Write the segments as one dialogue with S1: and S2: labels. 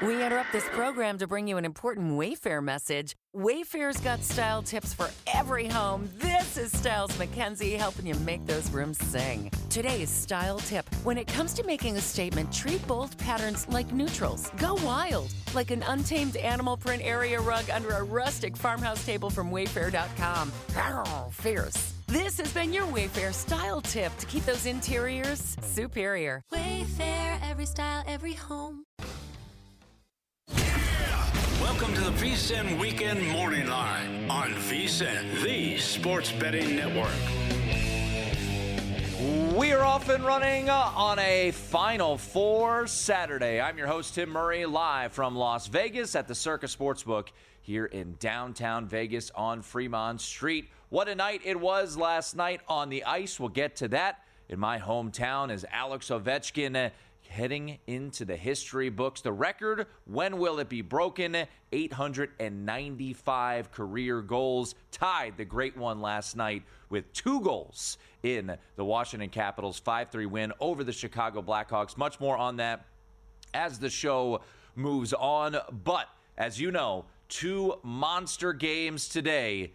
S1: We interrupt this program to bring you an important Wayfair message. Wayfair's got style tips for every home. This is Styles McKenzie helping you make those rooms sing. Today's style tip. When it comes to making a statement, treat bold patterns like neutrals. Go wild, like an untamed animal print area rug under a rustic farmhouse table from Wayfair.com. Arr, fierce. This has been your Wayfair style tip to keep those interiors superior.
S2: Wayfair, every style, every home.
S3: Welcome to the VSiN Weekend Morning Line on VSiN, the sports betting network.
S4: We are off and running on a Final Four Saturday. I'm your host, Tim Murray, live from Las Vegas at the Circa Sportsbook here in downtown Vegas on Fremont Street. What a night it was last night on the ice. We'll get to that. In my hometown is Alex Ovechkin heading into the history books. The record, when will it be broken? 895 career goals. Tied the great one last night with 2 goals in the Washington Capitals' 5-3 win over the Chicago Blackhawks. Much more on that as the show moves on. But, as you know, 2 monster games today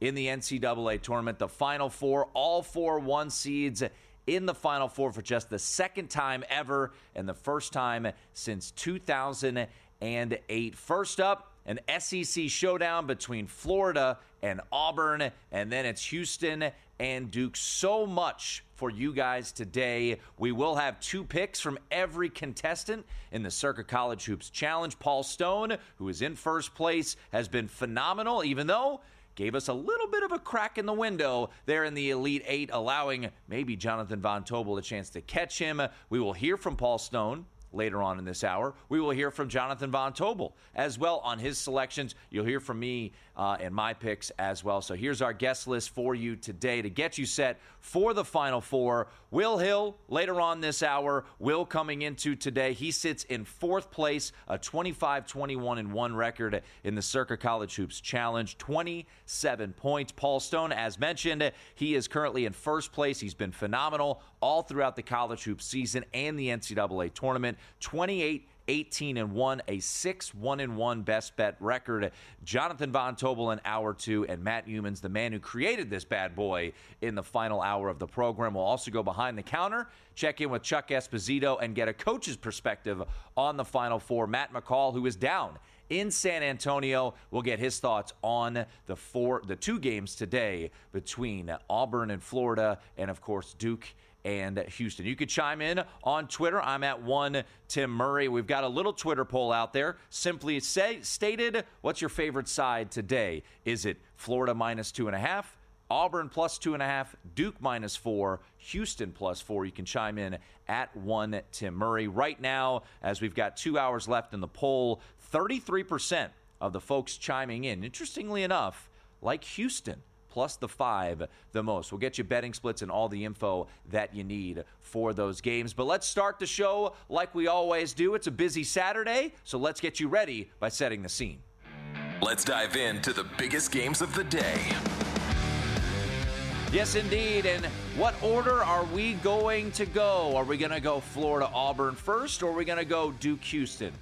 S4: in the NCAA tournament. The Final Four, all 4 1 seeds in the Final Four for just the second time ever and the first time since 2008. First up, an SEC showdown between Florida and Auburn, and then it's Houston and Duke. So much for you guys today. We will have 2 picks from every contestant in the Circa College Hoops Challenge. Paul Stone, who is in first place, has been phenomenal, even though gave us a little bit of a crack in the window there in the Elite Eight, allowing maybe Jonathan Von Tobel a chance to catch him. We will hear from Paul Stone later on in this hour. We will hear from Jonathan Von Tobel as well on his selections. You'll hear from me and my picks as well. So here's our guest list for you today to get you set for the Final Four. Will Hill, later on this hour. Will coming into today. He sits in 4th place, a 25-21-1 record in the Circa College Hoops Challenge, 27 points. Paul Stone, as mentioned, he is currently in 1st place. He's been phenomenal all throughout the college hoops season and the NCAA tournament. 28-18-1, a 6-1-1 best bet record. Jonathan Von Tobel in hour 2, and Matt Humans, the man who created this bad boy, in the final hour of the program. We'll also go behind the counter, check in with Chuck Esposito, and get a coach's perspective on the Final Four. Matt McCall, who is down in San Antonio, will get his thoughts on the 2 games today between Auburn and Florida, and of course Duke and Houston. You could chime in on Twitter. I'm at Tim Murray. We've got a little Twitter poll out there. Simply stated, what's your favorite side today? Is it Florida minus 2.5, Auburn plus 2.5, Duke minus 4, Houston plus 4? You can chime in at Tim Murray. Right now, as we've got 2 hours left in the poll, 33% of the folks chiming in, interestingly enough, like Houston plus the 5 the most. We'll get you betting splits and all the info that you need for those games. But let's start the show like we always do. It's a busy Saturday, so let's get you ready by setting the scene.
S5: Let's dive into the biggest games of the day.
S4: Yes, indeed. And what order are we going to go? Are we going to go Florida-Auburn first, or are we going to go Duke-Houston?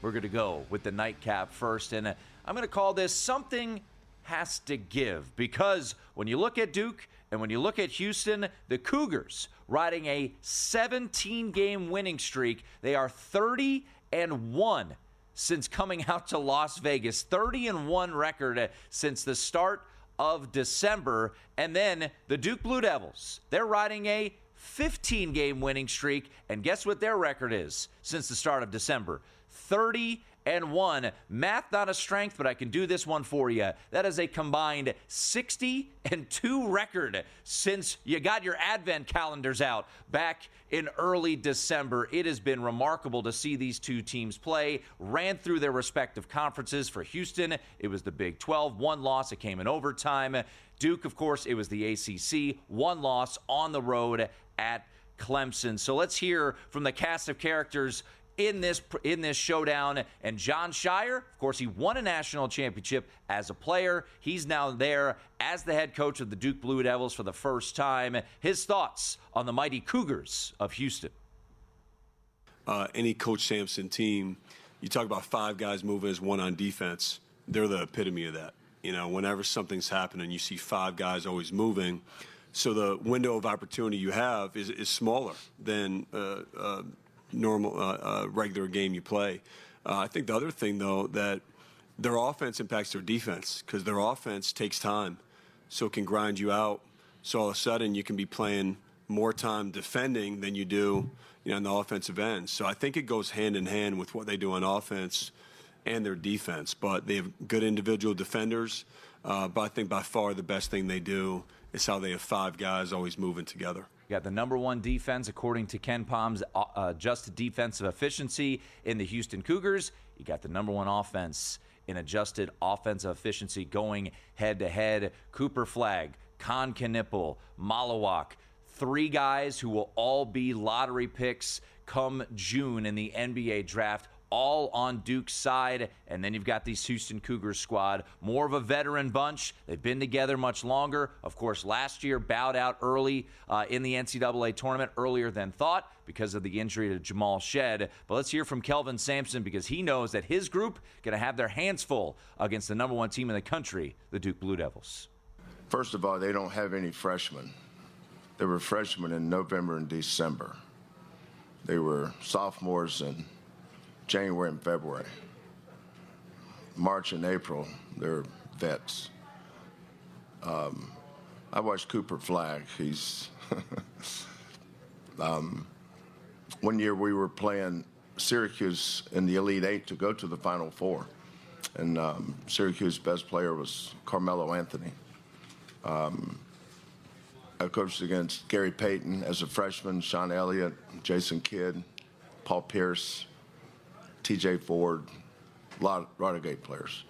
S4: We're going to go with the nightcap first. And I'm going to call this Something Has to Give, because when you look at Duke and when you look at Houston, the Cougars riding a 17-game winning streak. They are 30-1 since coming out to Las Vegas. 30-1 record since the start of December. And then the Duke Blue Devils, they're riding a 15-game winning streak. And guess what their record is since the start of December? 30-1. Math not a strength, but I can do this one for you. That is a combined 60-2 record since you got your advent calendars out back in early December. It has been remarkable to see these two teams play. Ran through their respective conferences. For Houston, it was the Big 12. 1 loss, it came in overtime. Duke, of course, it was the ACC. 1 loss on the road at Clemson. So let's hear from the cast of characters in this showdown. And Jon Scheyer, of course, he won a national championship as a player. He's now there as the head coach of the Duke Blue Devils for the first time. His thoughts on the mighty Cougars of Houston.
S6: Any Coach Sampson team you talk about 5 guys moving as one on defense. They're the epitome of that. Whenever something's happening, you see 5 guys always moving. So the window of opportunity you have is smaller than normal regular game you play. I think the other thing, though, that their offense impacts their defense because their offense takes time, so it can grind you out. So all of a sudden you can be playing more time defending than you do on the offensive end. So I think it goes hand in hand with what they do on offense and their defense. But they have good individual defenders. But I think by far the best thing they do is how they have 5 guys always moving together.
S4: You got the number 1 defense, according to Ken Palm's adjusted defensive efficiency in the Houston Cougars. You got the number 1 offense in adjusted offensive efficiency going head-to-head. Cooper Flagg, Con Knipple, Malawak, 3 guys who will all be lottery picks come June in the NBA draft, all on Duke's side. And then you've got this Houston Cougars squad, more of a veteran bunch. They've been together much longer. Of course, last year bowed out early in the NCAA tournament, earlier than thought because of the injury to Jamal Shedd. But let's hear from Kelvin Sampson because he knows that his group going to have their hands full against the number 1 team in the country, the Duke Blue Devils.
S7: First of all, they don't have any freshmen. They were freshmen in November and December. They were sophomores in January and February. March and April, they're vets. I watched Cooper Flagg. He's one year we were playing Syracuse in the Elite 8 to go to the Final Four. And Syracuse's best player was Carmelo Anthony. I coached against Gary Payton as a freshman, Sean Elliott, Jason Kidd, Paul Pierce, TJ Ford, a lot of great players.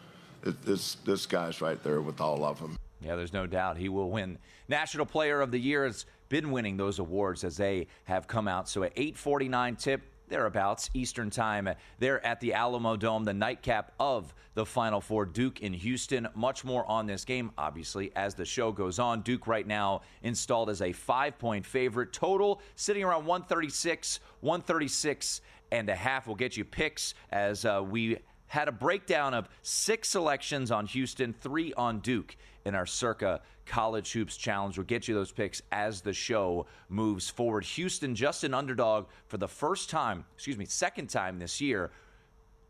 S7: This guy's right there with all of them.
S4: Yeah, there's no doubt he will win. National Player of the Year has been winning those awards as they have come out. So at 8:49 tip, thereabouts, Eastern time, they're at the Alamo Dome, the nightcap of the Final Four. Duke in Houston. Much more on this game, obviously, as the show goes on. Duke right now installed as a 5-point favorite. Total sitting around 136, 136.5. We'll get you picks as we had a breakdown of 6 selections on Houston, 3 on Duke in our Circa College Hoops Challenge. We'll get you those picks as the show moves forward. Houston just an underdog for the second time this year.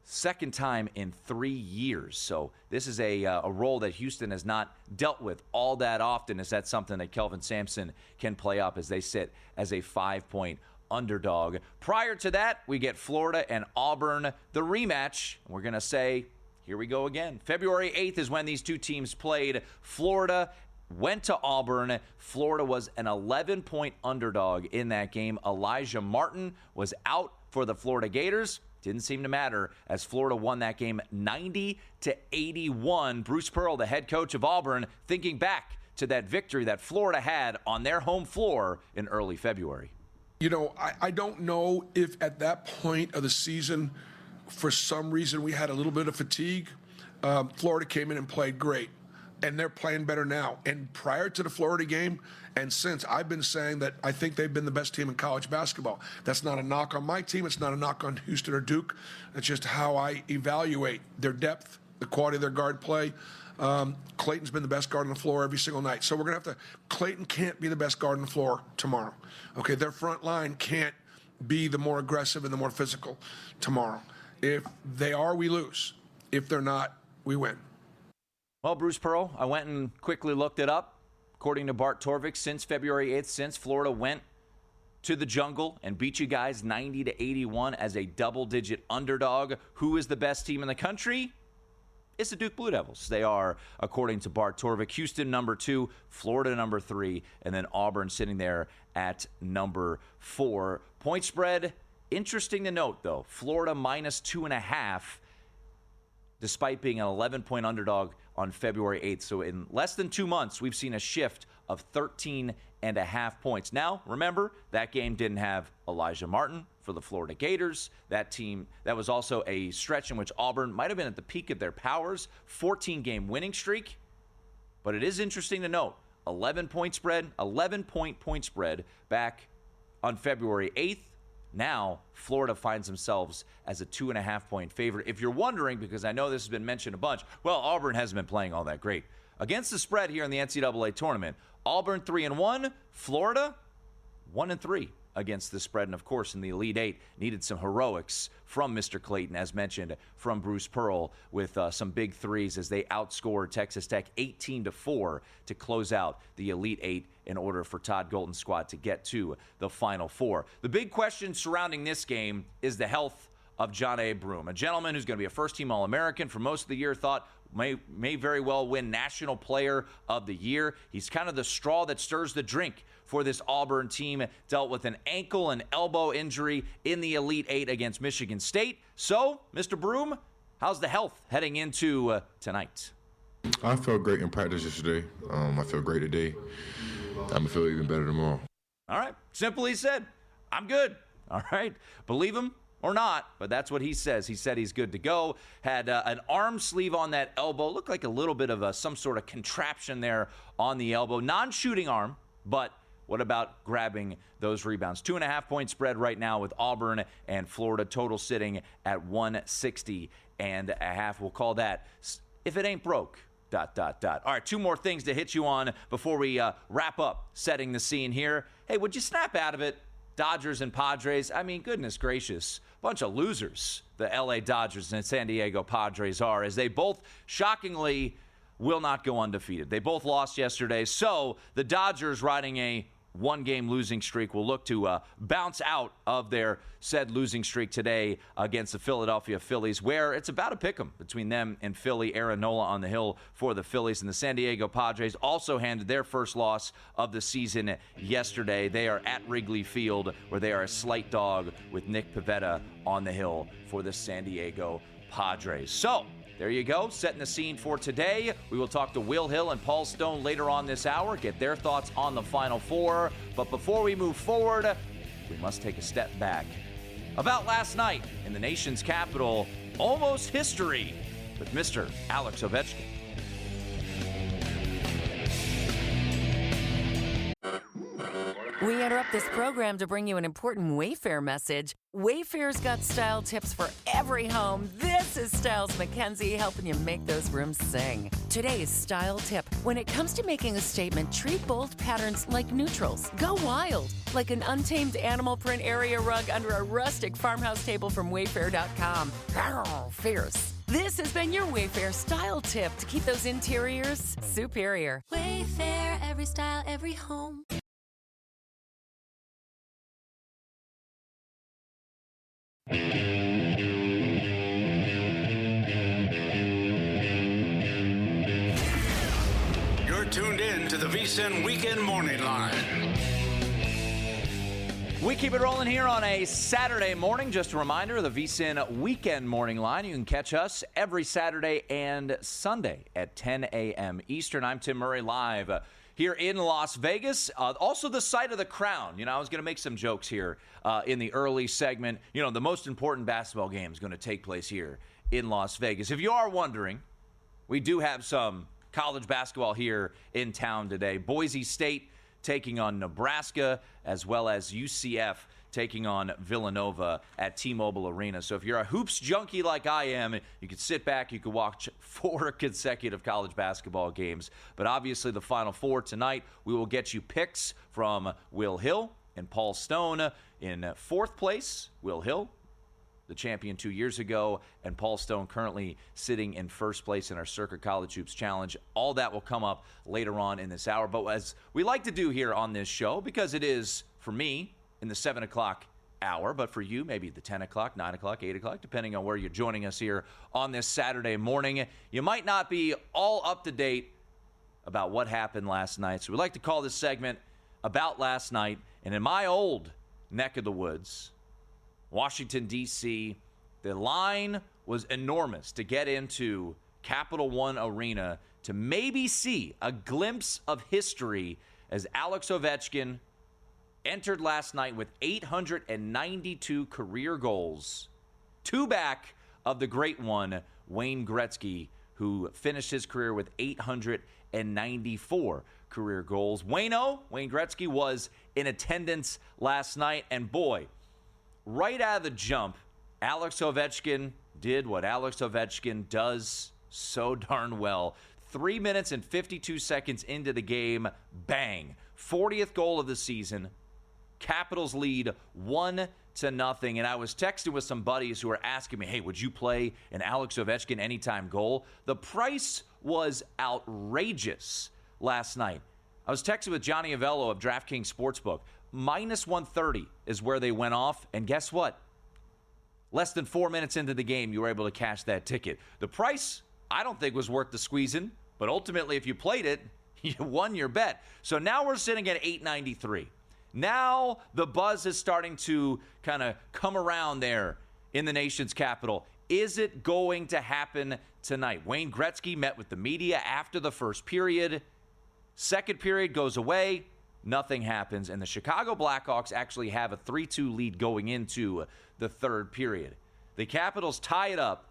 S4: Second time in 3 years. So this is a role that Houston has not dealt with all that often. Is that something that Kelvin Sampson can play up as they sit as a 5-point underdog? Prior to that, we get Florida and Auburn, the rematch. We're going to say, here we go again. February 8th is when these two teams played. Florida went to Auburn. Florida was an 11-point underdog in that game. Elijah Martin was out for the Florida Gators. Didn't seem to matter as Florida won that game 90-81. Bruce Pearl, the head coach of Auburn, thinking back to that victory that Florida had on their home floor in early February.
S8: I don't know if at that point of the season, for some reason, we had a little bit of fatigue. Florida came in and played great, and they're playing better now. And prior to the Florida game and since, I've been saying that I think they've been the best team in college basketball. That's not a knock on my team. It's not a knock on Houston or Duke. It's just how I evaluate their depth, the quality of their guard play. Clayton's been the best guard on the floor every single night. So we're going to have to – Clayton can't be the best guard on the floor tomorrow. Okay, their front line can't be the more aggressive and the more physical tomorrow. If they are, we lose. If they're not, we win.
S4: Well, Bruce Pearl, I went and quickly looked it up. According to Bart Torvik, since February 8th, since Florida went to the jungle and beat you guys 90-81 as a double-digit underdog, who is the best team in the country? It's the Duke Blue Devils. They are, according to Bart Torvik, Houston number 2, Florida number 3, and then Auburn sitting there at number 4. Point spread, interesting to note, though. Florida minus 2.5, despite being an 11-point underdog on February 8th. So in less than 2 months, we've seen a shift of 13.5 points. Now, remember, that game didn't have Elijah Martin for the Florida Gators. That team, that was also a stretch in which Auburn might have been at the peak of their powers, 14-game winning streak. But it is interesting to note, 11-point point spread back on February 8th. Now, Florida finds themselves as a 2.5-point favorite. If you're wondering, because I know this has been mentioned a bunch, well, Auburn hasn't been playing all that great. Against the spread here in the NCAA tournament, Auburn 3-1, Florida 1-3 against the spread. And, of course, in the Elite Eight, needed some heroics from Mr. Clayton, as mentioned, from Bruce Pearl with some big threes as they outscored Texas Tech 18-4 to close out the Elite Eight in order for Todd Golden's squad to get to the Final Four. The big question surrounding this game is the health of John A. Broome, a gentleman who's going to be a first-team All-American for most of the year, thought may very well win National Player of the Year. He's kind of the straw that stirs the drink for this Auburn team. Dealt with an ankle and elbow injury in the Elite Eight against Michigan State. So, Mr. Broome, how's the health heading into tonight?
S9: I felt great in practice yesterday. I feel great today. I'm going to feel even better tomorrow.
S4: All right. Simply said, I'm good. All right. Believe him or not, but that's what he says. He said he's good to go. Had an arm sleeve on that elbow. Looked like a little bit of some sort of contraption there on the elbow. Non-shooting arm, but what about grabbing those rebounds? 2.5-point spread right now with Auburn and Florida, total sitting at 160.5. We'll call that if it ain't broke. ... All right, two more things to hit you on before we wrap up setting the scene here. Hey, would you snap out of it? Dodgers and Padres, I mean, goodness gracious, bunch of losers the L.A. Dodgers and San Diego Padres are, as they both shockingly will not go undefeated. They both lost yesterday, so the Dodgers, riding a one-game losing streak, will look to bounce out of their said losing streak today against the Philadelphia Phillies, where it's about a pick-em between them and Philly. Aaron Nola on the hill for the Phillies. And the San Diego Padres also handed their first loss of the season yesterday. They are at Wrigley Field, where they are a slight dog with Nick Pivetta on the hill for the San Diego Padres. So, there you go, setting the scene for today. We will talk to Will Hill and Paul Stone later on this hour, get their thoughts on the Final Four. But before we move forward, we must take a step back. About last night in the nation's capital, almost history with Mr. Alex Ovechkin.
S1: We interrupt this program to bring you an important Wayfair message. Wayfair's got style tips for every home. This is Styles McKenzie helping you make those rooms sing. Today's style tip: when it comes to making a statement, treat bold patterns like neutrals. Go wild, like an untamed animal print area rug under a rustic farmhouse table from Wayfair.com. Fierce. This has been your Wayfair style tip to keep those interiors superior.
S2: Wayfair, every style, every home.
S3: You're tuned in to the VSiN Weekend Morning Line.
S4: We keep it rolling here on a Saturday morning. Just a reminder, the VSiN Weekend Morning Line. You can catch us every Saturday and Sunday at 10 a.m. Eastern. I'm Tim Murray, live here in Las Vegas. Also the site of the Crown. You know, I was going to make some jokes here in the early segment. You know, the most important basketball game is going to take place here in Las Vegas. If you are wondering, we do have some college basketball here in town today. Boise State taking on Nebraska, as well as UCF taking on Villanova at T-Mobile Arena. So if you're a hoops junkie like I am, you could sit back, you could watch 4 consecutive college basketball games. But obviously the Final Four tonight, we will get you picks from Will Hill and Paul Stone. In 4th place, Will Hill, the champion 2 years ago, and Paul Stone currently sitting in 1st place in our Circa College Hoops Challenge. All that will come up later on in this hour. But as we like to do here on this show, because it is, for me, in the 7 o'clock hour, but for you, maybe the 10 o'clock, 9 o'clock, 8 o'clock, depending on where you're joining us here on this Saturday morning, you might not be all up to date about what happened last night. So we like to call this segment About Last Night. And in my old neck of the woods, Washington, D.C., the line was enormous to get into Capital One Arena to maybe see a glimpse of history as Alex Ovechkin entered last night with 892 career goals, 2 back of the great one, Wayne Gretzky, who finished his career with 894 career goals. Wayne Gretzky was in attendance last night, and boy, right out of the jump, Alex Ovechkin did what Alex Ovechkin does so darn well. 3 minutes and 52 seconds into the game, bang. 40th goal of the season. Capitals lead 1-0. And I was texting with some buddies who were asking me, hey, would you play an Alex Ovechkin anytime goal? The price was outrageous last night. I was texting with Johnny Avello of DraftKings Sportsbook. Minus 130 is where they went off. And guess what? Less than 4 minutes into the game, you were able to cash that ticket. The price, I don't think, was worth the squeezing. But ultimately, if you played it, you won your bet. So now we're sitting at $8.93. Now the buzz is starting to kind of come around there in the nation's capital. Is it going to happen tonight? Wayne Gretzky met with the media after the first period. Second period goes away. Nothing happens. And the Chicago Blackhawks actually have a 3-2 lead going into the third period. The Capitals tie it up.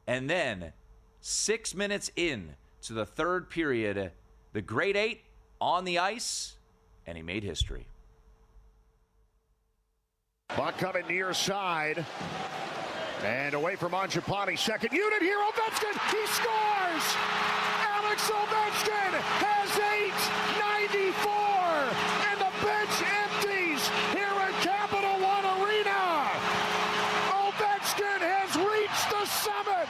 S4: And then 6 minutes in to the third period, the Great Eight on the ice, and he made history.
S10: Puck coming near side. And away from Mangiapane. Second unit here. Ovechkin. He scores. Alex Ovechkin has 8.94. And the bench empties here at Capital One Arena. Ovechkin has reached the summit.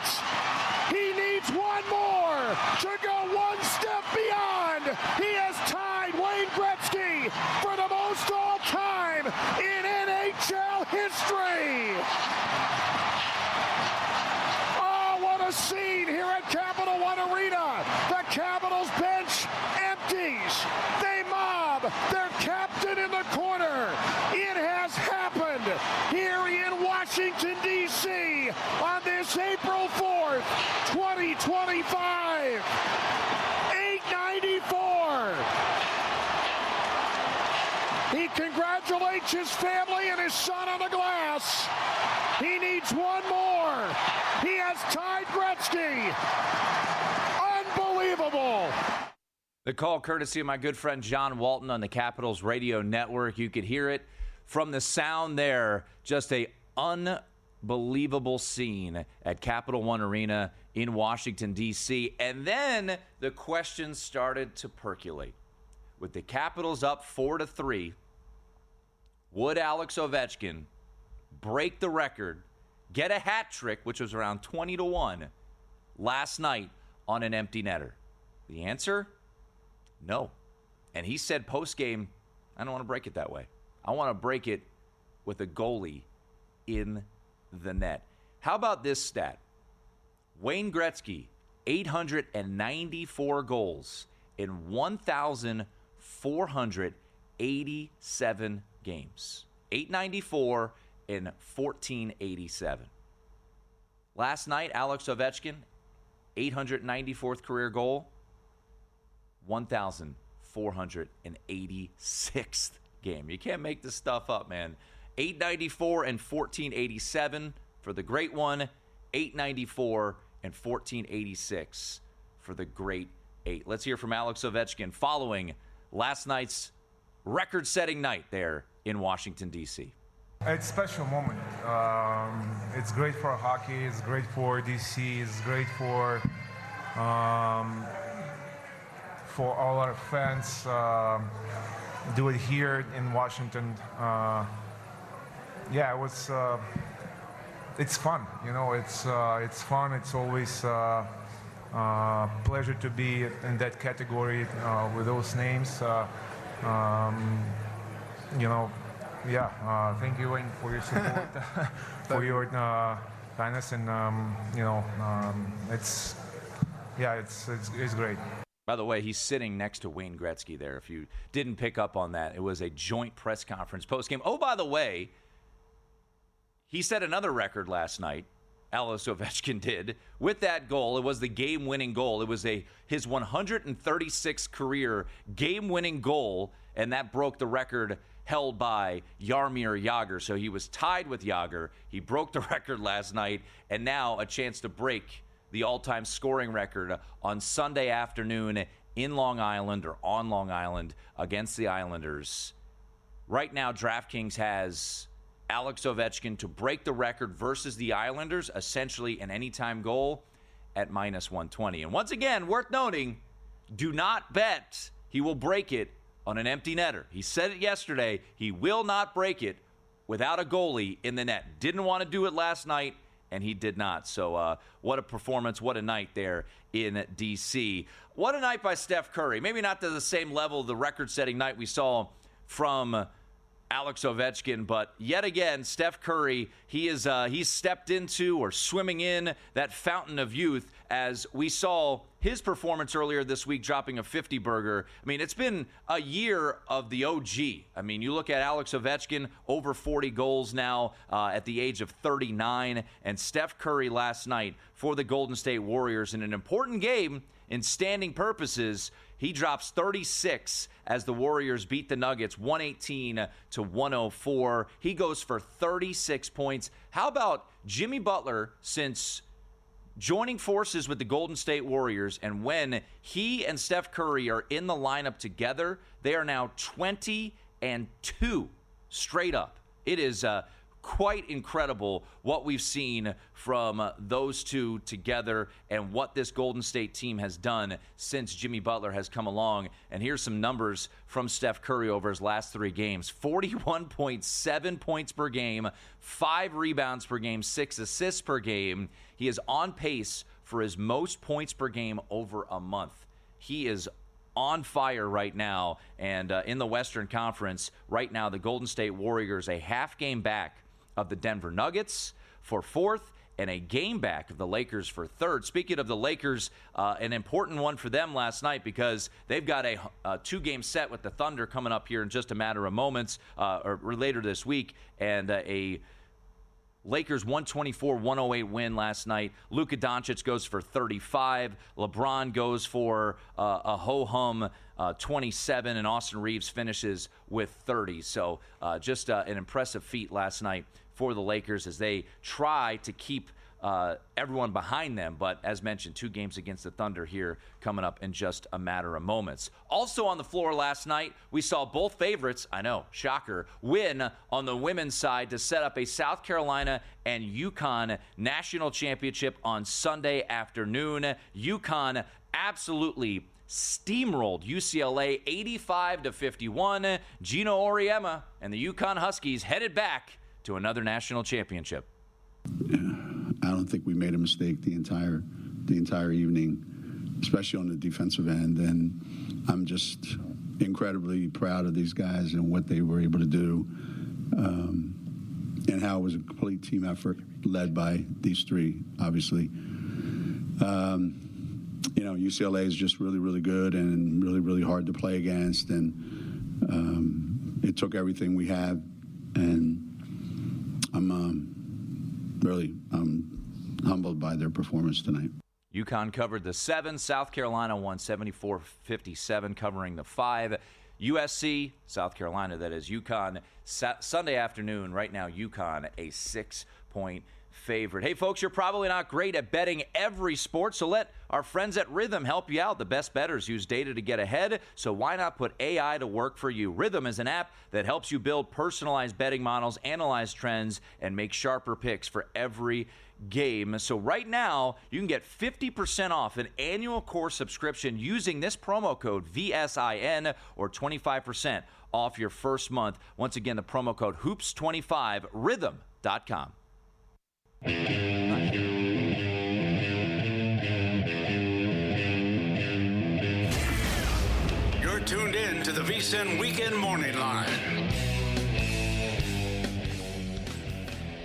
S10: He needs one more to go one step beyond. He has tied Wayne Gretzky for the most all-time in NHL history. Oh, what a scene here at Capital One Arena. The Capitals bench empties. They mob their captain in the corner. It has happened here in Washington, D.C. on this April 4th, 2025. 894. He congratulates his family and his son on the glass. He needs one more. He has tied Gretzky. Unbelievable.
S4: The call courtesy of my good friend John Walton on the Capitals Radio Network. You could hear it from the sound there. Just a unbelievable scene at Capital One Arena in Washington, D.C. And then the questions started to percolate. With the Capitals up 4-3, would Alex Ovechkin break the record, get a hat trick, which was around 20-1, last night on an empty netter? The answer? No. And he said post-game, I don't want to break it that way. I want to break it with a goalie in the net. How about this stat? Wayne Gretzky, 894 goals in 1,487 games. 894 in 1,487. Last night, Alex Ovechkin, 894th career goal, 1,486th game. You can't make this stuff up, man. 894 and 1,487 for the great one. 894 and 1,486 for the great eight. Let's hear from Alex Ovechkin following last night's record-setting night there in Washington, D.C.
S11: It's a special moment. It's great for hockey. It's great for D.C. It's great for all our fans. Do it here in Washington. Yeah, it was. It's fun, you know. It's fun. It's always pleasure to be in that category with those names. You know, yeah. Thank you, Wayne, for your support, for your kindness, and you know, it's great.
S4: By the way, he's sitting next to Wayne Gretzky there. If you didn't pick up on that, it was a joint press conference postgame. Oh, by the way, he set another record last night. Alex Ovechkin did with that goal. It was the game-winning goal. It was his 136th career game-winning goal, and that broke the record held by Jaromir Jagr. So he was tied with Jagr. He broke the record last night, and now a chance to break the all-time scoring record on Sunday afternoon in Long Island, or on Long Island, against the Islanders. Right now, DraftKings has Alex Ovechkin to break the record versus the Islanders, essentially an anytime goal at -120. And once again, worth noting, do not bet he will break it on an empty netter. He said it yesterday. He will not break it without a goalie in the net. Didn't want to do it last night, and he did not. So what a performance, what a night there in D.C. What a night by Steph Curry. Maybe not to the same level of the record-setting night we saw from Alex Ovechkin, but yet again, Steph Curry, he's stepped into or swimming in that fountain of youth as we saw his performance earlier this week dropping a 50-burger. I mean, it's been a year of the OG. I mean, you look at Alex Ovechkin, over 40 goals now at the age of 39, and Steph Curry last night for the Golden State Warriors in an important game in standing purposes. He drops 36 as the Warriors beat the Nuggets 118-104. He goes for 36 points. How about Jimmy Butler since joining forces with the Golden State Warriors, and when he and Steph Curry are in the lineup together, they are now 20-2 straight up. It is quite incredible what we've seen from those two together and what this Golden State team has done since Jimmy Butler has come along. And here's some numbers from Steph Curry over his last 3 games. 41.7 points per game, 5 rebounds per game, 6 assists per game. He is on pace for his most points per game over a month. He is on fire right now. And in the Western Conference, right now, the Golden State Warriors a half game back of the Denver Nuggets for 4th and a game back of the Lakers for 3rd. Speaking of the Lakers, an important one for them last night because they've got a 2-game set with the Thunder coming up here in just a matter of moments or later this week, and a Lakers 124-108 win last night. Luka Doncic goes for 35. LeBron goes for a ho-hum 27, and Austin Reeves finishes with 30. So just an impressive feat last night for the Lakers as they try to keep everyone behind them. But as mentioned, 2 games against the Thunder here coming up in just a matter of moments. Also on the floor last night, we saw both favorites, I know, shocker, win on the women's side to set up a South Carolina and UConn national championship on Sunday afternoon. UConn absolutely steamrolled UCLA 85-51. Gino Auriemma and the UConn Huskies headed back to another national championship.
S12: I don't think we made a mistake the entire evening, especially on the defensive end. And I'm just incredibly proud of these guys and what they were able to do, and how it was a complete team effort led by these 3, obviously. UCLA is just really, really good and really, really hard to play against. And it took everything we have, and I'm humbled by their performance tonight.
S4: UConn covered the 7. South Carolina won 74-57, covering the 5. USC, South Carolina, that is UConn, Sunday afternoon. Right now, UConn a 6-point favorite. Hey, folks, you're probably not great at betting every sport, so let our friends at Rithmm help you out. The best bettors use data to get ahead, so why not put AI to work for you? Rithmm is an app that helps you build personalized betting models, analyze trends, and make sharper picks for every game. So right now, you can get 50% off an annual core subscription using this promo code VSIN, or 25% off your first month. Once again, the promo code HOOPS25, Rithmm.com.
S3: You're tuned in to the VSiN Weekend Morning Line.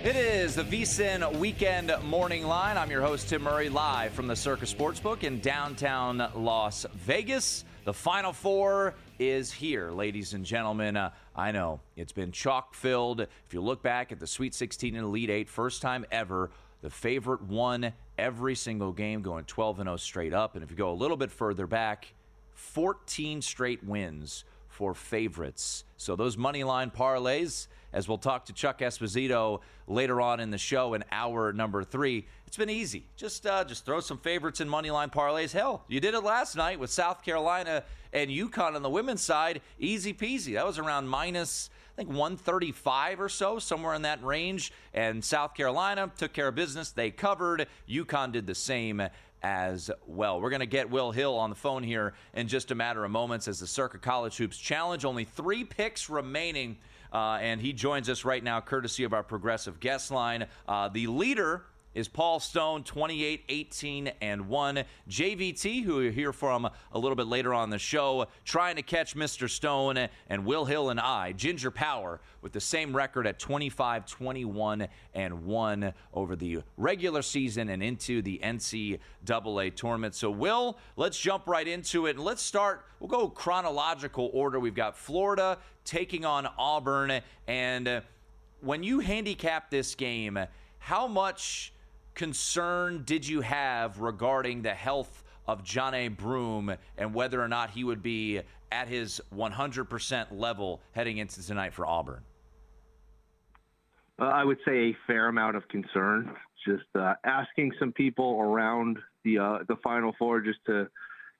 S4: It is the VSiN Weekend Morning Line. I'm your host, Tim Murray, live from the Circus Sportsbook in downtown Las Vegas. The Final Four is here, ladies and gentlemen. I know it's been chock-filled. If you look back at the Sweet 16 and Elite 8, first time ever, the favorite won every single game, going 12-0 straight up. And if you go a little bit further back, 14 straight wins for favorites. So those money line parlays, as we'll talk to Chuck Esposito later on in the show in hour number 3, it's been easy. Just throw some favorites in money line parlays. Hell, you did it last night with South Carolina and UConn on the women's side. Easy peasy. That was around minus, I think, 135 or so, somewhere in that range. And South Carolina took care of business. They covered. UConn did the same as well. We're going to get Will Hill on the phone here in just a matter of moments as the Circa College Hoops Challenge. Only 3 picks remaining, and he joins us right now courtesy of our progressive guest line. The leader is Paul Stone, 28, 18, and 1. JVT, who you'll hear from a little bit later on the show, trying to catch Mr. Stone, and Will Hill and I, Ginger Power, with the same record at 25, 21, and 1 over the regular season and into the NCAA tournament. So, Will, let's jump right into it. And let's start, we'll go chronological order. We've got Florida taking on Auburn. And when you handicap this game, how much concern did you have regarding the health of John Broome and whether or not he would be at his 100% level heading into tonight for Auburn?
S13: I would say a fair amount of concern. Just asking some people around the Final Four just to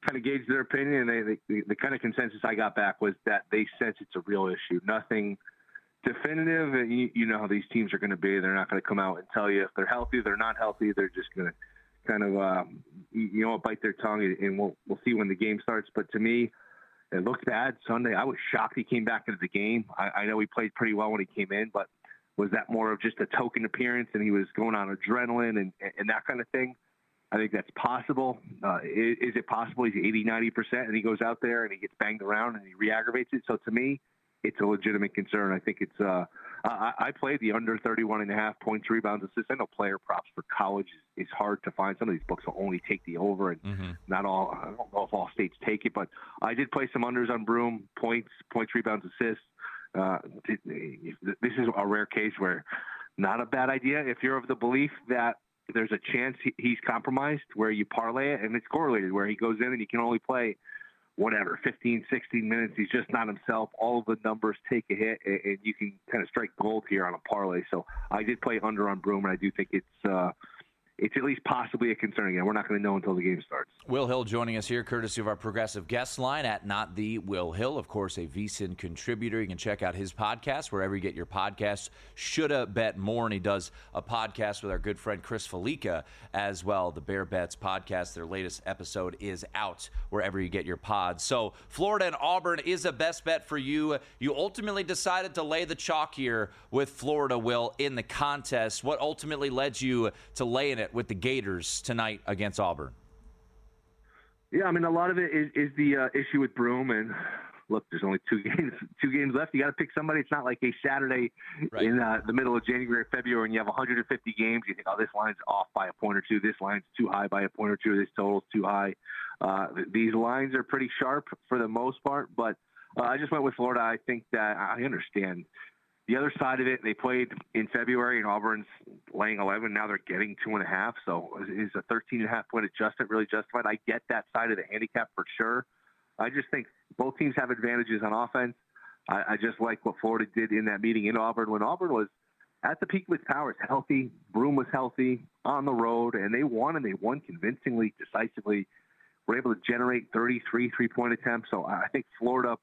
S13: kind of gauge their opinion. The kind of consensus I got back was that they sense it's a real issue. Nothing definitive. You know how these teams are going to be. They're not going to come out and tell you if they're healthy, they're not healthy. They're just going to kind of, bite their tongue, and we'll see when the game starts. But to me, it looked bad Sunday. I was shocked he came back into the game. I know he played pretty well when he came in, but was that more of just a token appearance and he was going on adrenaline and that kind of thing? I think that's possible. Is it possible he's 80, 90% and he goes out there and he gets banged around and he re-aggravates it? So to me, it's a legitimate concern. I think it's I played the under 31.5 points, rebounds, assists. I know player props for college is hard to find. Some of these books will only take the over, and not all. I don't know if all states take it, but I did play some unders on Broome, points, rebounds, assists. This is a rare case where not a bad idea if you're of the belief that there's a chance he's compromised, where you parlay it and it's correlated, where he goes in and he can only play 15, 16 minutes. He's just not himself. All of the numbers take a hit, and you can kind of strike gold here on a parlay. So I did play under on Broome, and I do think it's at least possibly a concern. Again, we're not going to know until the game starts.
S4: Will Hill joining us here, courtesy of our progressive guest line at Not The Will Hill. Of course, a VSiN contributor. You can check out his podcast wherever you get your podcasts. Shoulda Bet More, and he does a podcast with our good friend Chris Felica as well. The Bear Bets podcast, their latest episode is out wherever you get your pods. So Florida and Auburn is a best bet for you. You ultimately decided to lay the chalk here with Florida, Will, in the contest. What ultimately led you to laying it with the Gators tonight against Auburn?
S13: Yeah, I mean, a lot of it is the issue with Broome. And look, there's only two games left. You got to pick somebody. It's not like a Saturday in the middle of January or February and you have 150 games. You think, oh, this line's off by a point or two. This line's too high by a point or two. This total's too high. These lines are pretty sharp for the most part, but I just went with Florida. I think that I understand the other side of it. They played in February and Auburn's laying 11. Now they're getting 2.5. So is a 13.5 point adjustment really justified? I get that side of the handicap for sure. I just think both teams have advantages on offense. I just like what Florida did in that meeting in Auburn when Auburn was at the peak of its powers, healthy. Broome was healthy on the road, and they won convincingly, decisively. Were able to generate 33 three-point attempts. So I think Florida,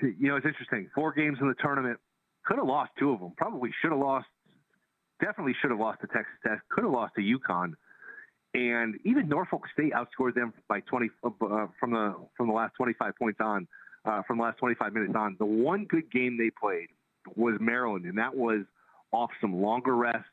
S13: it's interesting. 4 games in the tournament. Could have lost 2 of them. Probably should have lost. Definitely should have lost to Texas Tech. Could have lost to UConn. And even Norfolk State outscored them by 20 from the last 25 points on, from the last 25 minutes on. The one good game they played was Maryland, and that was off some longer rest,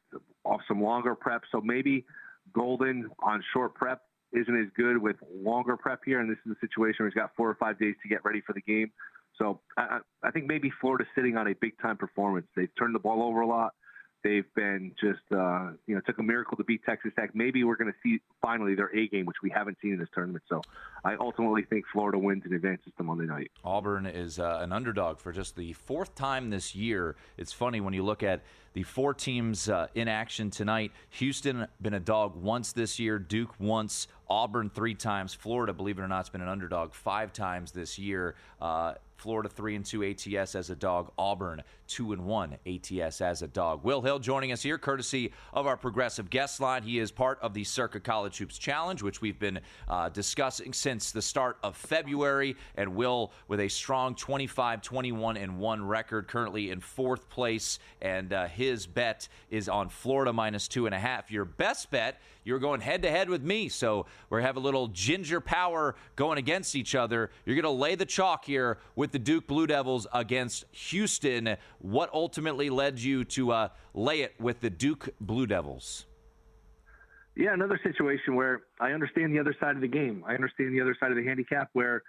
S13: off some longer prep. So maybe Golden on short prep isn't as good with longer prep here. And this is a situation where he's got 4 or 5 days to get ready for the game. So I think maybe Florida's sitting on a big-time performance. They've turned the ball over a lot. They've been just, it took a miracle to beat Texas Tech. Maybe we're going to see finally their A game, which we haven't seen in this tournament. So I ultimately think Florida wins and advances to Monday night.
S4: Auburn is an underdog for just the 4th time this year. It's funny when you look at the 4 teams in action tonight. Houston been a dog once this year, Duke once, Auburn 3 times. Florida, believe it or not, has been an underdog 5 times this year. Florida 3-2 ATS as a dog. Auburn 2-1 ATS as a dog. Will Hill joining us here, courtesy of our progressive guest line. He is part of the Circa College Hoops Challenge, which we've been discussing since the start of February. And Will, with a strong 25-21-1 record, currently in 4th place. And his bet is on Florida -2.5. Your best bet, you're going head-to-head with me. So we have a little ginger power going against each other. You're going to lay the chalk here with the Duke Blue Devils against Houston. What ultimately led you to lay it with the Duke Blue Devils?
S13: Yeah, another situation where I understand the other side of the game. I understand the other side of the handicap where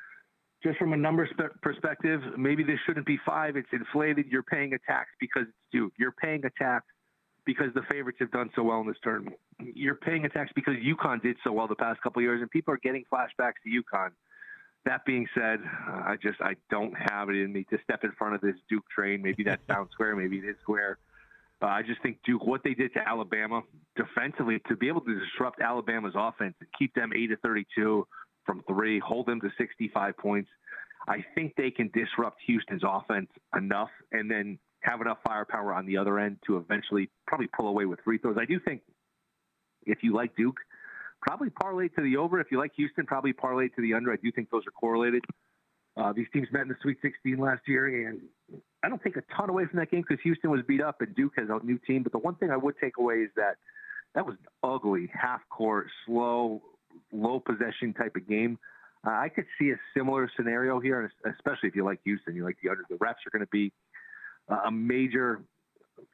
S13: just from a numbers perspective, maybe this shouldn't be 5. It's inflated. You're paying a tax because it's Duke. You're paying a tax because the favorites have done so well in this tournament. You're paying a tax because UConn did so well the past couple of years, and people are getting flashbacks to UConn. That being said, I don't have it in me to step in front of this Duke train. Maybe that sounds square, maybe it is square. I just think Duke, what they did to Alabama defensively, to be able to disrupt Alabama's offense and keep them 8-32 from 3, hold them to 65 points, I think they can disrupt Houston's offense enough and then have enough firepower on the other end to eventually probably pull away with free throws. I do think if you like Duke, probably parlay to the over. If you like Houston, probably parlay to the under. I do think those are correlated. These teams met in the Sweet 16 last year, and I don't take a ton away from that game because Houston was beat up and Duke has a new team. But the one thing I would take away is that was an ugly, half-court, slow, low possession type of game. I could see a similar scenario here, especially if you like Houston, you like the under. The refs are going to be a major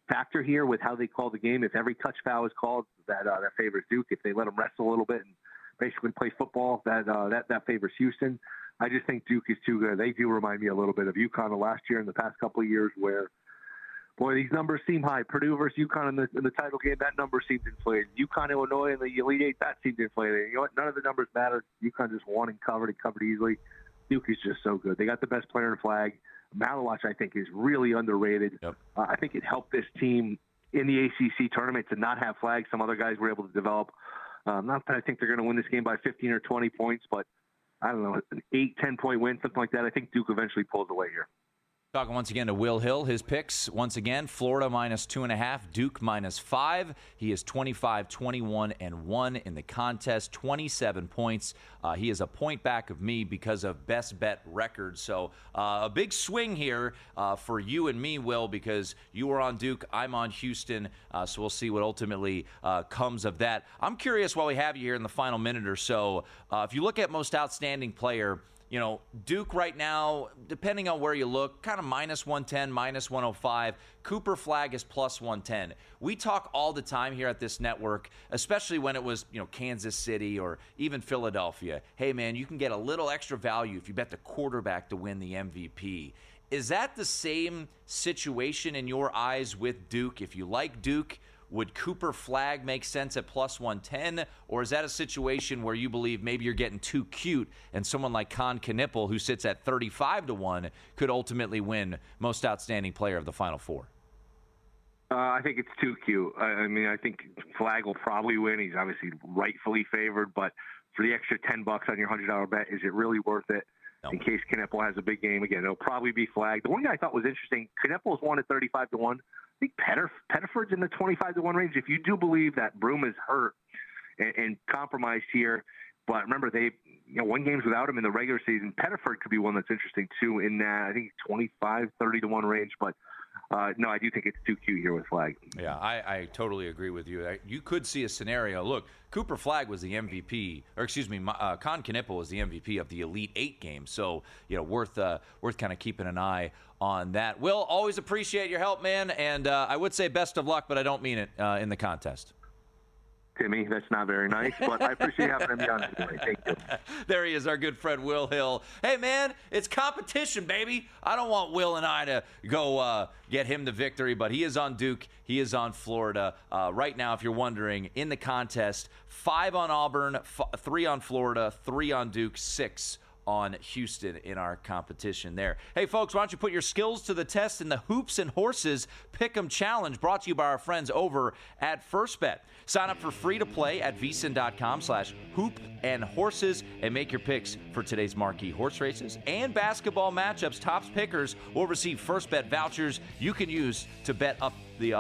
S13: factor here with how they call the game. If every touch foul is called, that favors Duke. If they let them wrestle a little bit and basically play football, that favors Houston. I just think Duke is too good. They do remind me a little bit of UConn of last year and the past couple of years where, boy, these numbers seem high. Purdue versus UConn in the title game, that number seems inflated. UConn, Illinois in the Elite Eight, that seemed inflated. You know what? None of the numbers mattered. UConn just won and covered easily. Duke is just so good. They got the best player in Flag. Malawach, I think, is really underrated. Yep. I think it helped this team in the ACC tournament to not have Flag. Some other guys were able to develop. Not that I think they're going to win this game by 15 or 20 points, but I don't know, an 8, 10-point win, something like that. I think Duke eventually pulls away here.
S4: Talking once again to Will Hill, his picks once again: Florida -2.5, Duke -5. He is 25-21-1 in the contest, 27 points. He is a point back of me because of best bet record. So a big swing here for you and me, Will, because you are on Duke, I'm on Houston. So we'll see what ultimately comes of that. I'm curious, while we have you here in the final minute or so, if you look at most outstanding player, you know, Duke right now, depending on where you look, kind of -110, -105. Cooper Flag is +110. We talk all the time here at this network, especially when it was, Kansas City or even Philadelphia. Hey, man, you can get a little extra value if you bet the quarterback to win the MVP. Is that the same situation in your eyes with Duke? If you like Duke, would Cooper Flag make sense at +110, or is that a situation where you believe maybe you're getting too cute and someone like Con Knippel, who sits at 35-1, could ultimately win Most Outstanding Player of the Final Four?
S13: I think it's too cute. I think Flag will probably win. He's obviously rightfully favored, but for the extra $10 on your $100 bet, is it really worth it? No. In case Knippel has a big game again, it'll probably be Flag. The one guy I thought was interesting, Knippel's won at 35-1. I think Pettiford's in the 25-1 range. If you do believe that Broome is hurt and compromised here, but remember they won games without him in the regular season. Pettiford could be one that's interesting too in that I think 25-30-1 range. But no, I do think it's too cute here with Flag.
S4: Yeah, I totally agree with you. You could see a scenario. Look, Cooper Flag was the MVP, or excuse me, Con Knippel was the MVP of the Elite Eight game. So worth kind of keeping an eye on that. Will, always appreciate your help, man. And I would say best of luck, but I don't mean it in the contest.
S13: Timmy, that's not very nice, but I appreciate having me on anyway. Thank you.
S4: There he is, our good friend Will Hill. Hey, man, it's competition, baby. I don't want Will and I to go get him the victory, but he is on Duke. He is on Florida. Right now, if you're wondering, in the contest, 5 on Auburn, 3 on Florida, 3 on Duke, 6 on Houston in our competition there. Hey, folks, why don't you put your skills to the test in the Hoops and Horses Pick'em Challenge, brought to you by our friends over at First Bet. Sign up for free to play at vsin.com/hoop-and-horses and make your picks for today's marquee horse races and basketball matchups. Tops pickers will receive First Bet vouchers you can use to bet the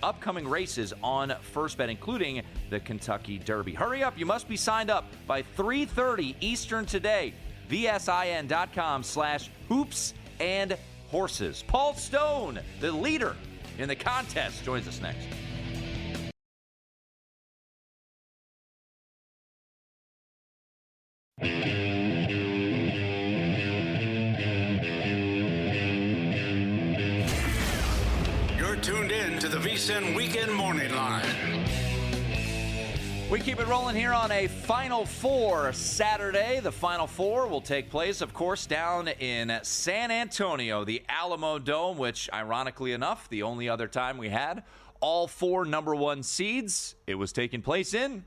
S4: upcoming races on First Bet, including the Kentucky Derby. Hurry up. You must be signed up by 3:30 Eastern today. VSIN.com/hoops-and-horses. Paul Stone, the leader in the contest, joins us next.
S3: Tuned in to the VSiN Weekend Morning Line.
S4: We keep it rolling here on a Final Four Saturday. The Final Four will take place, of course, down in San Antonio, the Alamo Dome, which, ironically enough, the only other time we had all 4 number 1 seeds, it was taking place in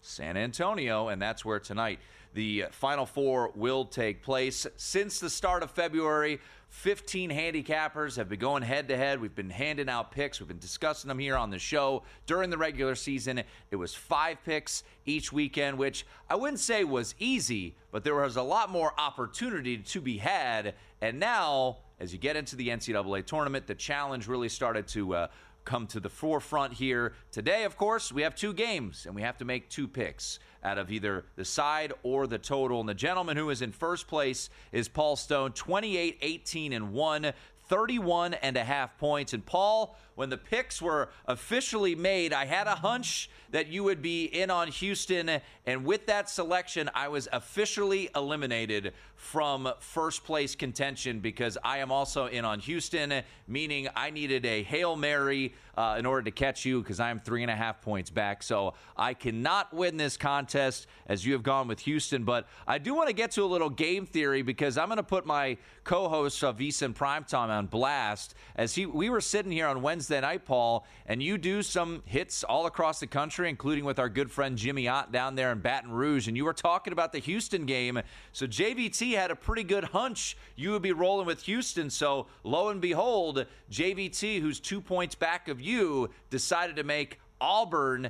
S4: San Antonio, and that's where tonight the Final Four will take place. Since the start of February, 15 handicappers have been going head-to-head. We've been handing out picks. We've been discussing them here on the show. During the regular season, it was 5 picks each weekend, which I wouldn't say was easy, but there was a lot more opportunity to be had. And now, as you get into the NCAA tournament, the challenge really started to come to the forefront here. Today, of course, we have 2 games, and we have to make 2 picks out of either the side or the total. And the gentleman who is in first place is Paul Stone, 28, 18, and 1, 31.5 points. And Paul, when the picks were officially made, I had a hunch that you would be in on Houston. And with that selection, I was officially eliminated from first place contention because I am also in on Houston, meaning I needed a Hail Mary in order to catch you because I'm 3.5 points back. So I cannot win this contest as you have gone with Houston. But I do want to get to a little game theory because I'm going to put my co-host of VSiN Primetime on blast as we were sitting here on Wednesday night, Paul, and you do some hits all across the country, including with our good friend Jimmy Ott down there in Baton Rouge, and you were talking about the Houston game. So JVT had a pretty good hunch you would be rolling with Houston. So lo and behold, JVT, who's 2 points back of you, decided to make Auburn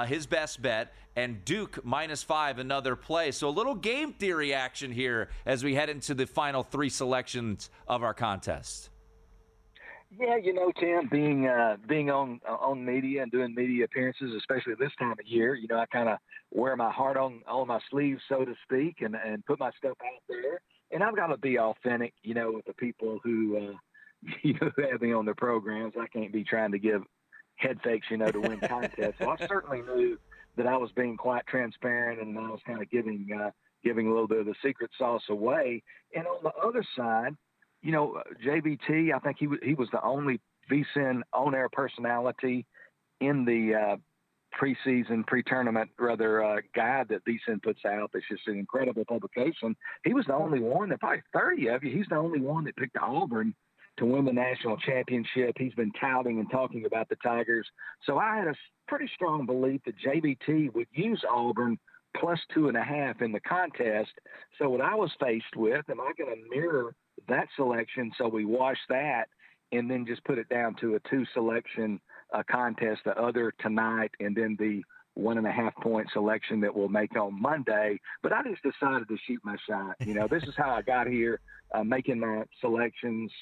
S4: his best bet, and Duke -5 another play. So a little game theory action here as we head into the final 3 selections of our contest.
S14: Yeah, you know, Tim, being on media and doing media appearances, especially this time of year, you know, I kind of wear my heart on my sleeve, so to speak, and put my stuff out there. And I've got to be authentic, you know, with the people who have me on their programs. I can't be trying to give head fakes, you know, to win contests. So I certainly knew that I was being quite transparent, and I was kind of giving a little bit of the secret sauce away. And on the other side, you know, JVT, I think he was the only VSiN on-air personality in the pre-tournament guide that VSiN puts out. It's just an incredible publication. He was the only one, there probably 30 of you, he's the only one that picked Auburn to win the national championship. He's been touting and talking about the Tigers. So I had a pretty strong belief that JVT would use Auburn +2.5 in the contest. So what I was faced with, am I going to mirror that selection so we wash that and then just put it down to a 2-selection contest, the other tonight, and then the 1.5 point selection that we'll make on Monday. But I just decided to shoot my shot. You know, this is how I got here, making my selections,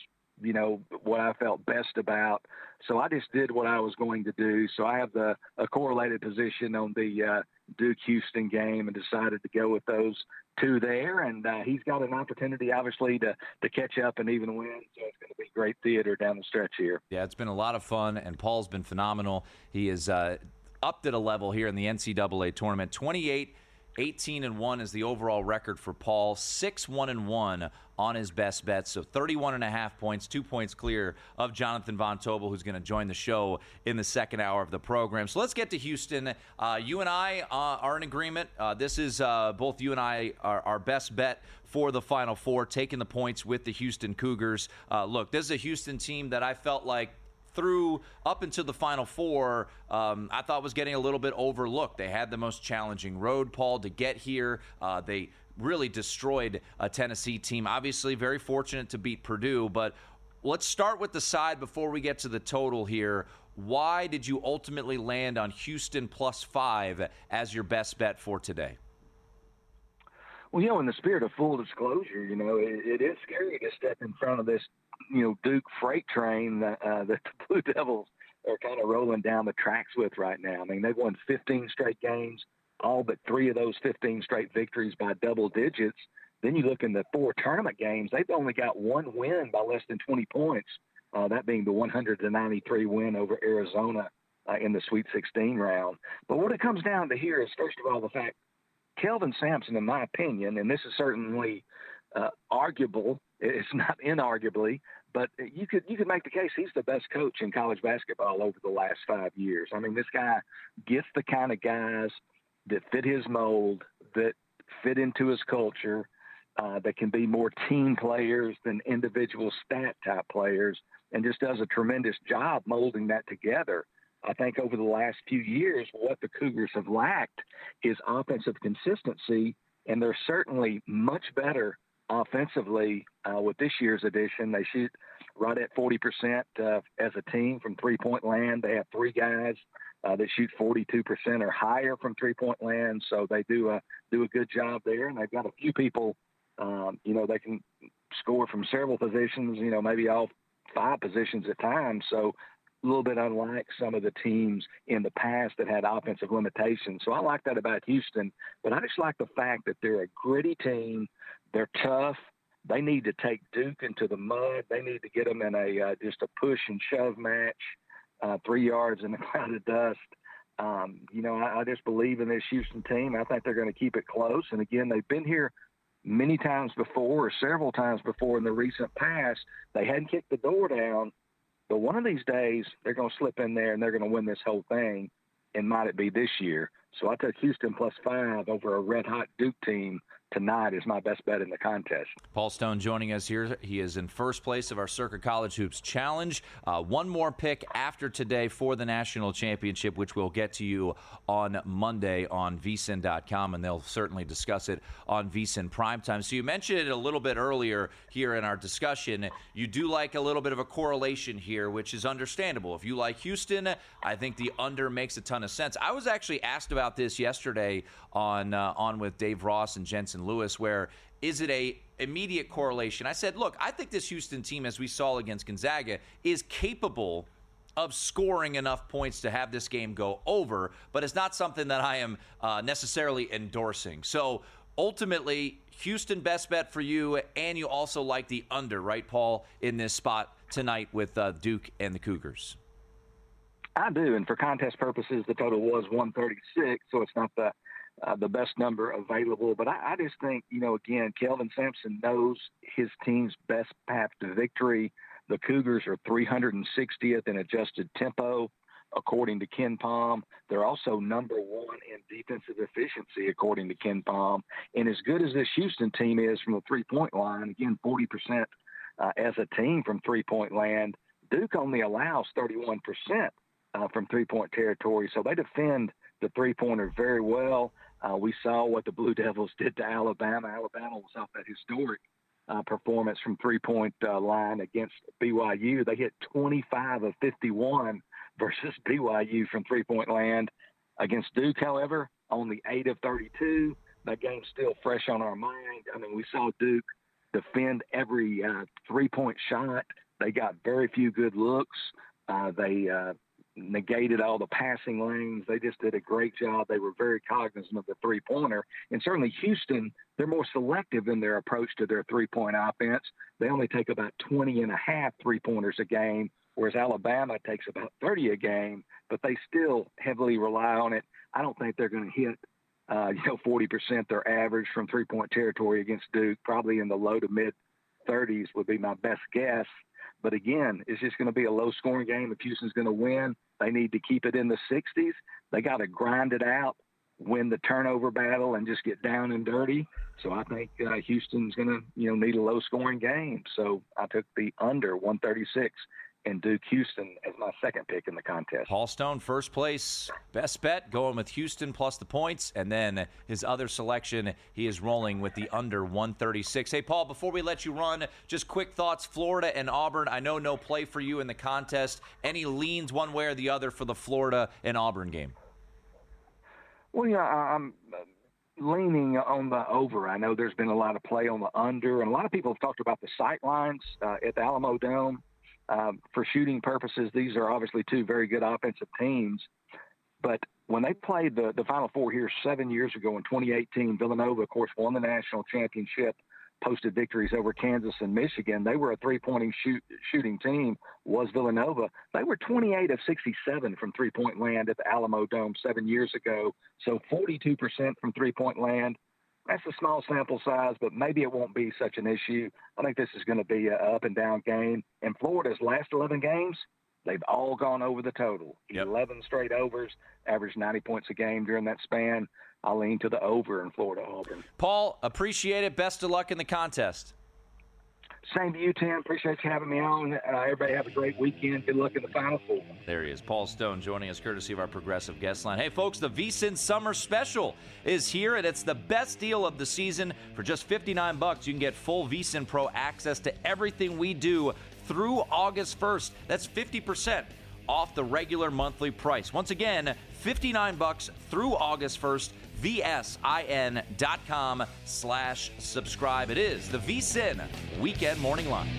S14: you know, what I felt best about. So I just did what I was going to do. So I have a correlated position on the Duke-Houston game and decided to go with those 2 there. And he's got an opportunity, obviously, to catch up and even win. So it's going to be great theater down the stretch here.
S4: Yeah, it's been a lot of fun, and Paul's been phenomenal. He is upped at a level here in the NCAA tournament. 28, 18, and 1 is the overall record for Paul. 6, 1, and 1 on his best bet. So 31.5 points, 2 points clear of Jonathan Von Tobel, who's going to join the show in the second hour of the program. So let's get to Houston. You and I are in agreement. This is both you and I our best bet for the Final Four, taking the points with the Houston Cougars. Look, this is a Houston team that I felt like through up until the Final Four, I thought was getting a little bit overlooked. They had the most challenging road, Paul, to get here. They really destroyed a Tennessee team. Obviously, very fortunate to beat Purdue, but let's start with the side before we get to the total here. Why did you ultimately land on Houston +5 as your best bet for today?
S14: Well, in the spirit of full disclosure, it is scary to step in front of this, Duke freight train that the Blue Devils are kind of rolling down the tracks with right now. I mean, they've won 15 straight games, all but 3 of those 15 straight victories by double digits. Then you look in the 4 tournament games, they've only got 1 win by less than 20 points, that being the 193 win over Arizona in the Sweet 16 round. But what it comes down to here is, first of all, the fact Kelvin Sampson, in my opinion, and this is certainly arguable, it's not inarguably, but you could make the case he's the best coach in college basketball over the last 5 years. I mean, this guy gets the kind of guys that fit his mold, that fit into his culture, that can be more team players than individual stat type players, and just does a tremendous job molding that together. I think over the last few years, what the Cougars have lacked is offensive consistency, and they're certainly much better offensively with this year's edition. They shoot right at 40% as a team from three-point land. They have 3 guys that shoot 42% or higher from three-point land, so they do a good job there. And they've got a few people, they can score from several positions, maybe all 5 positions at times. So a little bit unlike some of the teams in the past that had offensive limitations. So I like that about Houston, but I just like the fact that they're a gritty team. They're tough. They need to take Duke into the mud. They need to get them in just a push and shove match, 3 yards in a cloud of dust. I just believe in this Houston team. I think they're going to keep it close. And again, they've been here many times before, or several times before in the recent past. They hadn't kicked the door down. But one of these days, they're going to slip in there and they're going to win this whole thing, and might it be this year. So I took Houston +5 over a red-hot Duke team tonight is my best bet in the contest.
S4: Paul Stone joining us here. He is in first place of our Circa College Hoops Challenge. One more pick after today for the national championship, which we'll get to you on Monday on VSiN.com, and they'll certainly discuss it on VSiN Primetime. So you mentioned it a little bit earlier here in our discussion. You do like a little bit of a correlation here, which is understandable. If you like Houston, I think the under makes a ton of sense. I was actually asked about this yesterday on with Dave Ross and Jensen Lewis, where is it a immediate correlation? I said, look, I think this Houston team, as we saw against Gonzaga, is capable of scoring enough points to have this game go over, but it's not something that I am necessarily endorsing. So ultimately, Houston best bet for you, and you also like the under, right, Paul, in this spot tonight with Duke and the Cougars?
S14: I do, and for contest purposes, the total was 136, so it's not the best number available. But I just think, again, Kelvin Sampson knows his team's best path to victory. The Cougars are 360th in adjusted tempo, according to Ken Palm. They're also number 1 in defensive efficiency, according to Ken Palm. And as good as this Houston team is from the three-point line, again, 40% as a team from three-point land, Duke only allows 31% from three-point territory. So they defend the three-pointer very well. We saw what the Blue Devils did to Alabama. Alabama was off that historic performance from three-point line against BYU. They hit 25 of 51 versus BYU from three-point land. Against Duke, however, only 8 of 32. That game's still fresh on our mind. I mean, we saw Duke defend every three-point shot. They got very few good looks. They negated all the passing lanes. They just did a great job. They were very cognizant of the three-pointer. And certainly Houston, they're more selective in their approach to their three-point offense. They only take about 20 and a half three-pointers a game, whereas Alabama takes about 30 a game, but they still heavily rely on it. I don't think they're going to hit 40% their average from three-point territory against Duke. Probably in the low to mid-30s would be my best guess. But again, it's just going to be a low-scoring game. If Houston's going to win, they need to keep it in the 60s. They got to grind it out, win the turnover battle, and just get down and dirty. So I think Houston's going to, need a low-scoring game. So I took the under 136 and Duke Houston as my second pick in the contest.
S4: Paul Stone, first place, best bet, going with Houston plus the points. And then his other selection, he is rolling with the under 136. Hey, Paul, before we let you run, just quick thoughts, Florida and Auburn. I know no play for you in the contest. Any leans one way or the other for the Florida and Auburn game?
S14: Well, yeah, I'm leaning on the over. I know there's been a lot of play on the under, and a lot of people have talked about the sight lines at the Alamo Dome. For shooting purposes, these are obviously two very good offensive teams. But when they played the Final Four here 7 years ago in 2018, Villanova, of course, won the national championship, posted victories over Kansas and Michigan. They were a three-point shooting team, was Villanova. They were 28 of 67 from three-point land at the Alamo Dome 7 years ago, so 42% from three-point land. That's a small sample size, but maybe it won't be such an issue. I think this is going to be an up-and-down game. In Florida's last 11 games, they've all gone over the total. 11 straight overs, averaged 90 points a game during that span. I'll lean to the over in Florida-Auburn.
S4: Paul, appreciate it. Best of luck in the contest.
S14: Same to you, Tim. Appreciate you having me on. Everybody have a great weekend. Good luck in the Final Four.
S4: There he is, Paul Stone, joining us courtesy of our Progressive Guest Line. Hey, folks, the VSiN Summer Special is here, and it's the best deal of the season. For just $59, you can get full VSiN Pro access to everything we do through August 1st. That's 50% off the regular monthly price. Once again, $59 through August 1st. VSiN.com/subscribe. It is the VSiN Weekend Morning Line.